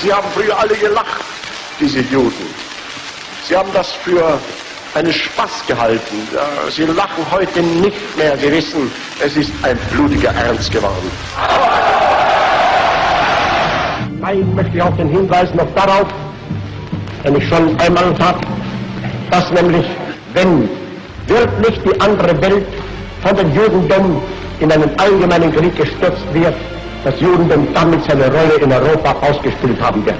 Sie haben früher alle gelacht, diese Juden. Sie haben das für einen Spaß gehalten. Sie lachen heute nicht mehr. Sie wissen, es ist ein blutiger Ernst geworden. Nein, möchte ich auch den Hinweis noch darauf, den ich schon einmal habe, dass nämlich, wenn wirklich die andere Welt von dem Judentum in einen allgemeinen Krieg gestürzt wird, das Judentum damit seine Rolle in Europa ausgespielt haben wird.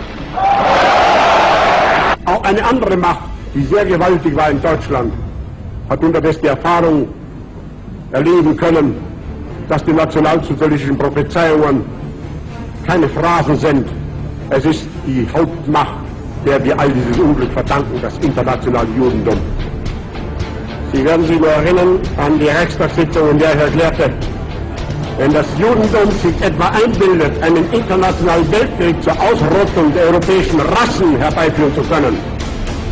Auch eine andere Macht, die sehr gewaltig war in Deutschland, hat unterdessen die Erfahrung erleben können, dass die nationalsozialistischen Prophezeiungen keine Phrasen sind. Es ist die Hauptmacht, der wir all dieses Unglück verdanken, das internationale Judentum. Sie werden sich nur erinnern an die Reichstagssitzung, in der ich erklärte, wenn das Judentum sich etwa einbildet, einen internationalen Weltkrieg zur Ausrottung der europäischen Rassen herbeiführen zu können,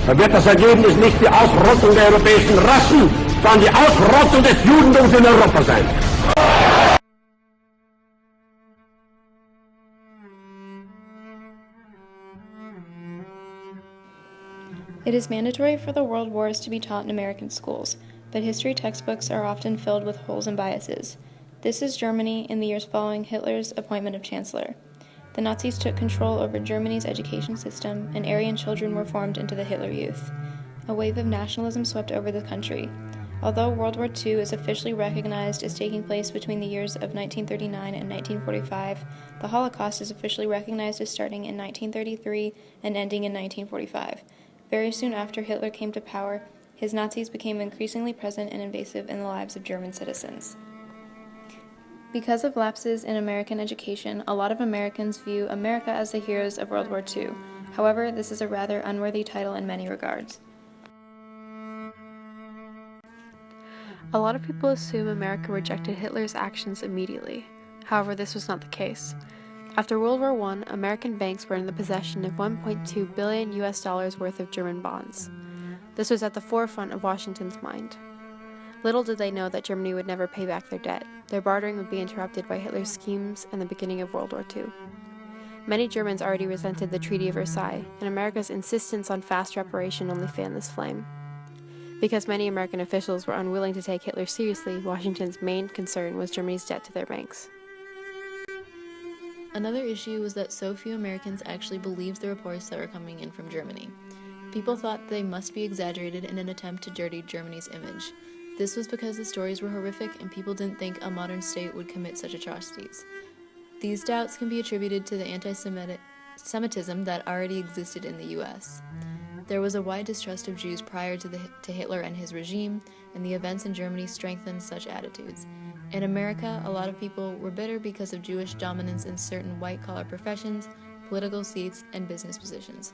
dann wird das Ergebnis nicht die Ausrottung der europäischen Rassen, sondern die Ausrottung des Judentums in Europa sein. It is mandatory for the world wars to be taught in American schools, but history textbooks are often filled with holes and biases. This is Germany in the years following Hitler's appointment of chancellor. The Nazis took control over Germany's education system, and Aryan children were formed into the Hitler Youth. A wave of nationalism swept over the country. Although World War II is officially recognized as taking place between the years of 1939 and 1945, the Holocaust is officially recognized as starting in 1933 and ending in 1945. Very soon after Hitler came to power, his Nazis became increasingly present and invasive in the lives of German citizens. Because of lapses in American education, a lot of Americans view America as the heroes of World War II. However, this is a rather unworthy title in many regards. A lot of people assume America rejected Hitler's actions immediately. However, this was not the case. After World War I, American banks were in the possession of $1.2 billion worth of German bonds. This was at the forefront of Washington's mind. Little did they know that Germany would never pay back their debt. Their bartering would be interrupted by Hitler's schemes and the beginning of World War II. Many Germans already resented the Treaty of Versailles, and America's insistence on fast reparation only fanned this flame. Because many American officials were unwilling to take Hitler seriously, Washington's main concern was Germany's debt to their banks. Another issue was that so few Americans actually believed the reports that were coming in from Germany. People thought they must be exaggerated in an attempt to dirty Germany's image. This was because the stories were horrific and people didn't think a modern state would commit such atrocities. These doubts can be attributed to the anti-Semitism that already existed in the US. There was a wide distrust of Jews prior to Hitler and his regime, and the events in Germany strengthened such attitudes. In America, a lot of people were bitter because of Jewish dominance in certain white-collar professions, political seats, and business positions.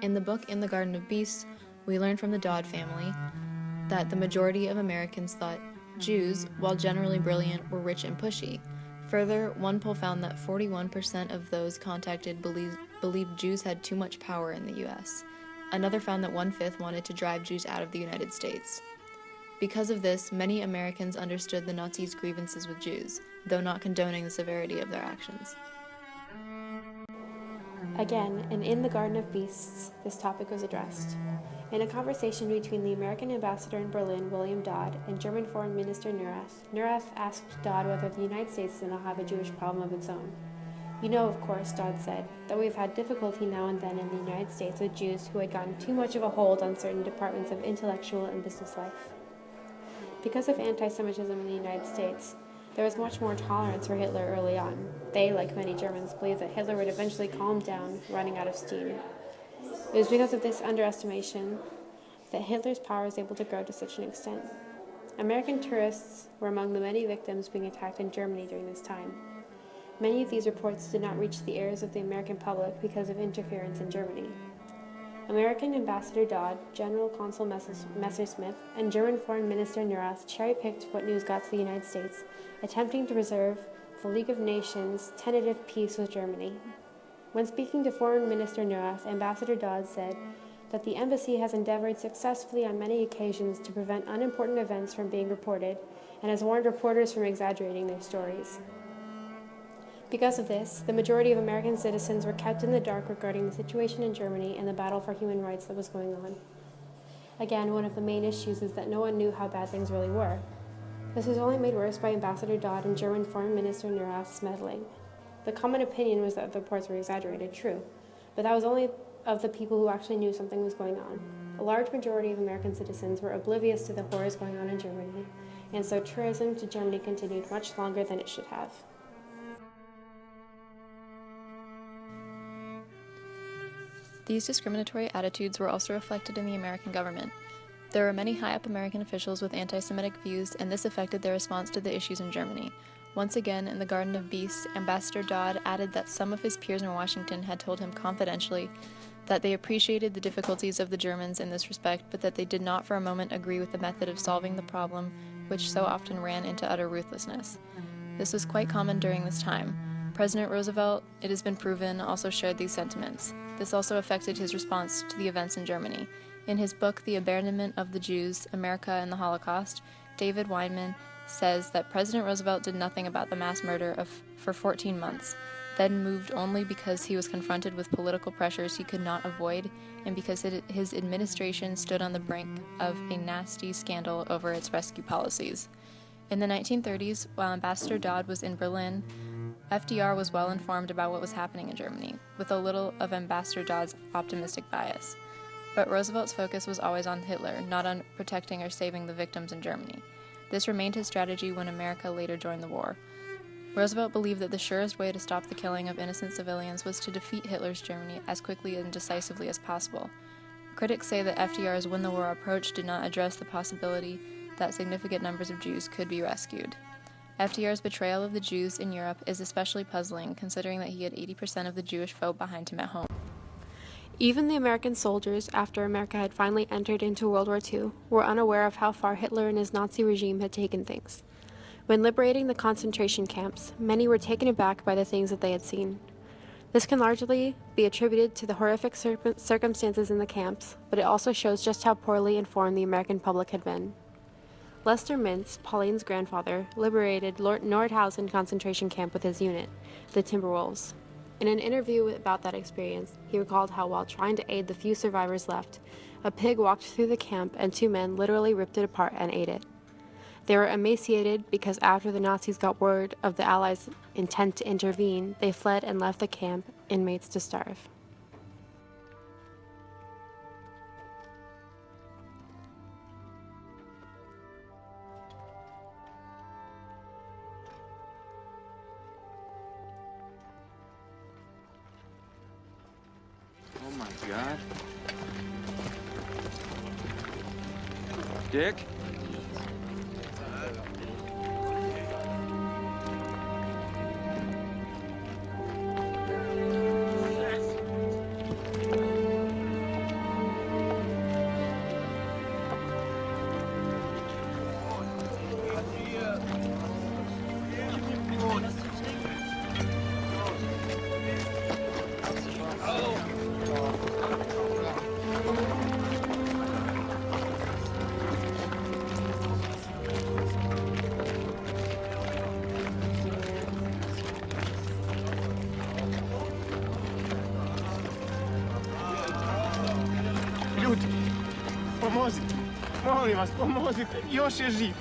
In the book In the Garden of Beasts, we learn from the Dodd family that the majority of Americans thought Jews, while generally brilliant, were rich and pushy. Further, one poll found that 41% of those contacted believed Jews had too much power in the US. Another found that 1/5 wanted to drive Jews out of the United States. Because of this, many Americans understood the Nazis' grievances with Jews, though not condoning the severity of their actions. Again, and in the Garden of Beasts, this topic was addressed. In a conversation between the American ambassador in Berlin, William Dodd, and German Foreign Minister Neurath asked Dodd whether the United States did not have a Jewish problem of its own. You know, of course, Dodd said, that we've had difficulty now and then in the United States with Jews who had gotten too much of a hold on certain departments of intellectual and business life. Because of anti-Semitism in the United States, there was much more tolerance for Hitler early on. They, like many Germans, believed that Hitler would eventually calm down, running out of steam. It was because of this underestimation that Hitler's power was able to grow to such an extent. American tourists were among the many victims being attacked in Germany during this time. Many of these reports did not reach the ears of the American public because of interference in Germany. American Ambassador Dodd, General Consul Messerschmitt, and German Foreign Minister Neurath cherry-picked what news got to the United States, attempting to preserve the League of Nations' tentative peace with Germany. When speaking to Foreign Minister Neurath, Ambassador Dodd said that the embassy has endeavored successfully on many occasions to prevent unimportant events from being reported and has warned reporters from exaggerating their stories. Because of this, the majority of American citizens were kept in the dark regarding the situation in Germany and the battle for human rights that was going on. Again, one of the main issues is that no one knew how bad things really were. This was only made worse by Ambassador Dodd and German Foreign Minister Neurath's meddling. The common opinion was that the reports were exaggerated, true, but that was only of the people who actually knew something was going on. A large majority of American citizens were oblivious to the horrors going on in Germany, and so tourism to Germany continued much longer than it should have. These discriminatory attitudes were also reflected in the American government. There were many high-up American officials with anti-Semitic views, and this affected their response to the issues in Germany. Once again, in the Garden of Beasts, Ambassador Dodd added that some of his peers in Washington had told him confidentially that they appreciated the difficulties of the Germans in this respect, but that they did not for a moment agree with the method of solving the problem, which so often ran into utter ruthlessness. This was quite common during this time. President Roosevelt, it has been proven, also shared these sentiments. This also affected his response to the events in Germany. In his book, The Abandonment of the Jews, America and the Holocaust, David Weinman says that President Roosevelt did nothing about the mass murder for 14 months, then moved only because he was confronted with political pressures he could not avoid, and because his administration stood on the brink of a nasty scandal over its rescue policies. In the 1930s, while Ambassador Dodd was in Berlin, FDR was well informed about what was happening in Germany, with a little of Ambassador Dodd's optimistic bias. But Roosevelt's focus was always on Hitler, not on protecting or saving the victims in Germany. This remained his strategy when America later joined the war. Roosevelt believed that the surest way to stop the killing of innocent civilians was to defeat Hitler's Germany as quickly and decisively as possible. Critics say that FDR's win the war approach did not address the possibility that significant numbers of Jews could be rescued. FDR's betrayal of the Jews in Europe is especially puzzling, considering that he had 80% of the Jewish vote behind him at home. Even the American soldiers, after America had finally entered into World War II, were unaware of how far Hitler and his Nazi regime had taken things. When liberating the concentration camps, many were taken aback by the things that they had seen. This can largely be attributed to the horrific circumstances in the camps, but it also shows just how poorly informed the American public had been. Lester Mintz, Pauline's grandfather, liberated Nordhausen concentration camp with his unit, the Timberwolves. In an interview about that experience, he recalled how while trying to aid the few survivors left, a pig walked through the camp and two men literally ripped it apart and ate it. They were emaciated because after the Nazis got word of the Allies' intent to intervene, they fled and left the camp inmates to starve. Oh my God. Dick? Ljudi, pomozite, molim vas, pomozite, još je živ.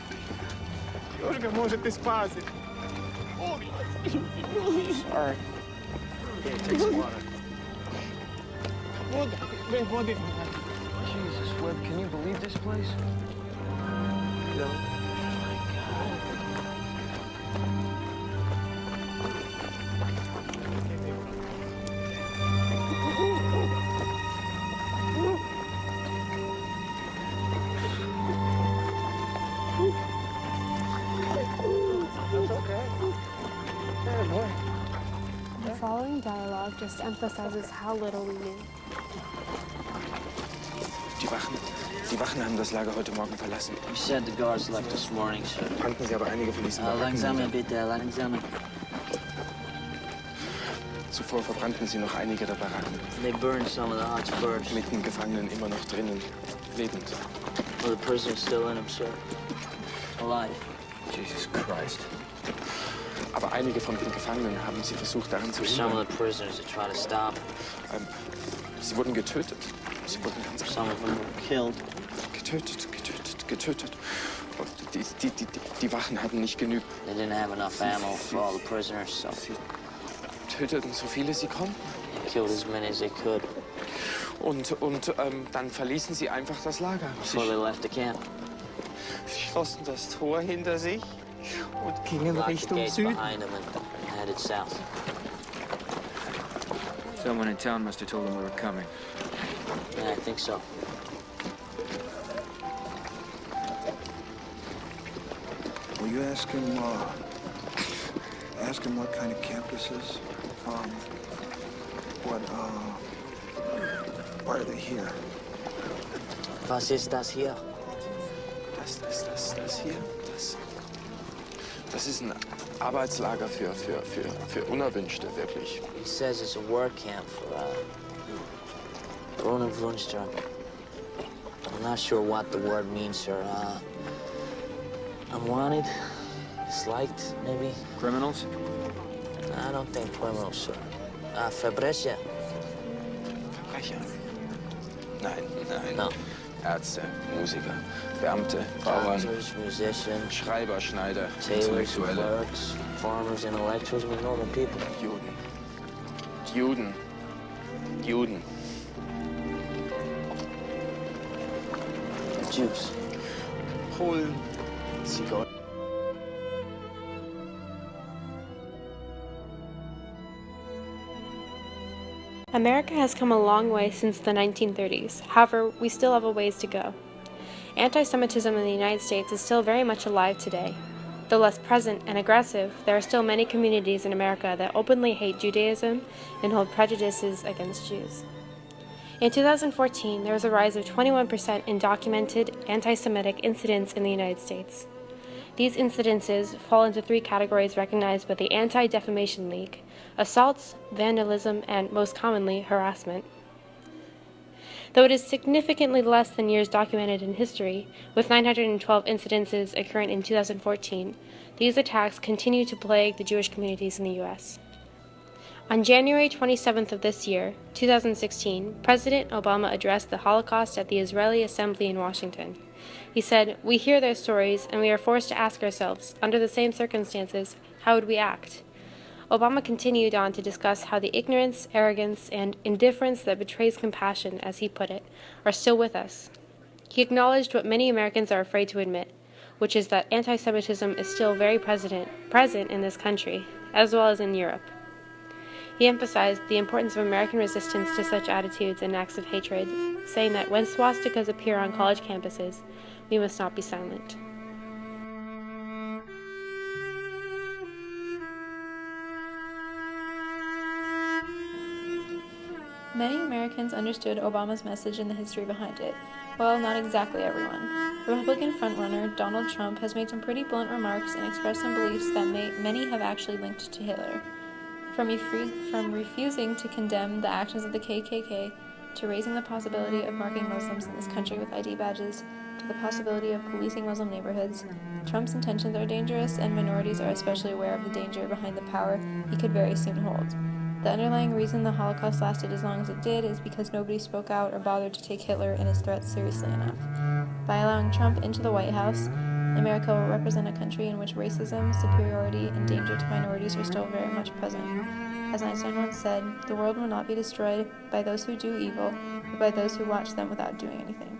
Još ga možete spasiti. Molim vas, ljudi. Sorry. Here, take some water. Voda, bre, vodi. Jesus, Webb, can you believe this place? No. The following dialogue just emphasizes how little we knew. Die Wachen haben das Lager heute Morgen verlassen. You said the guards left this morning, sir. Kannten Sie aber einige von diesen Baracken? Langsam bitte, langsam. Zuvor verbrannten sie noch einige der Baracken. They burned some of the huts first. Mit den Gefangenen immer noch drinnen, lebend. Well, the prisoners still in them, sir. Alive. Jesus Christ. Aber einige von den Gefangenen haben sie versucht, daran zu Some hindern. of the prisoners that tried to stop. Sie wurden getötet. Sie wurden ganz Some of them were killed. getötet. Und die Wachen hatten nicht genügend. They didn't have enough ammo for all the prisoners, so Sie töteten so viele sie konnten. they killed as many as they could Und dann verließen sie einfach das Lager. before they left the camp. Sie schlossen das Tor hinter sich und gingen Locked the Richtung gates Süden. behind them and headed south. Someone in town must have told them we were coming. Yeah, I think so. Will you ask him what kind of camp this is? Why are they here? Was ist das hier? Das hier, das ist ein Arbeitslager für Unerwünschte, wirklich. He says it's a work camp for Unerwünschte. I'm not sure what the word means, sir. Unwanted, disliked, maybe. Criminals? I don't think criminals, sir. Verbrecher. Verbrecher? Nein. No. Ärzte, Musiker, Beamte, Bauern, Doctors, musicians, Schreiber, Schneider, tailors, Intellektuelle, clerks, farmers, intellectuals, I mean, normal people. Juden. Jews. Polen. Zigeunern. America has come a long way since the 1930s. However, we still have a ways to go. Anti-Semitism in the United States is still very much alive today. Though less present and aggressive, there are still many communities in America that openly hate Judaism and hold prejudices against Jews. In 2014, there was a rise of 21% in documented anti-Semitic incidents in the United States. These incidences fall into three categories recognized by the Anti-Defamation League: assaults, vandalism, and, most commonly, harassment. Though it is significantly less than years documented in history, with 912 incidences occurring in 2014, these attacks continue to plague the Jewish communities in the U.S. On January 27th of this year, 2016, President Obama addressed the Holocaust at the Israeli Assembly in Washington. He said, "We hear their stories, and we are forced to ask ourselves, under the same circumstances, how would we act?" Obama continued on to discuss how the ignorance, arrogance, and indifference that betrays compassion, as he put it, are still with us. He acknowledged what many Americans are afraid to admit, which is that anti-Semitism is still very present in this country, as well as in Europe. He emphasized the importance of American resistance to such attitudes and acts of hatred, saying that when swastikas appear on college campuses, we must not be silent. Many Americans understood Obama's message and the history behind it. Well, not exactly everyone. Republican frontrunner Donald Trump has made some pretty blunt remarks and expressed some beliefs that many have actually linked to Hitler. From refusing to condemn the actions of the KKK, to raising the possibility of marking Muslims in this country with ID badges, to the possibility of policing Muslim neighborhoods, Trump's intentions are dangerous, and minorities are especially aware of the danger behind the power he could very soon hold. The underlying reason the Holocaust lasted as long as it did is because nobody spoke out or bothered to take Hitler and his threats seriously enough. By allowing Trump into the White House, America will represent a country in which racism, superiority, and danger to minorities are still very much present. As Einstein once said, the world will not be destroyed by those who do evil, but by those who watch them without doing anything.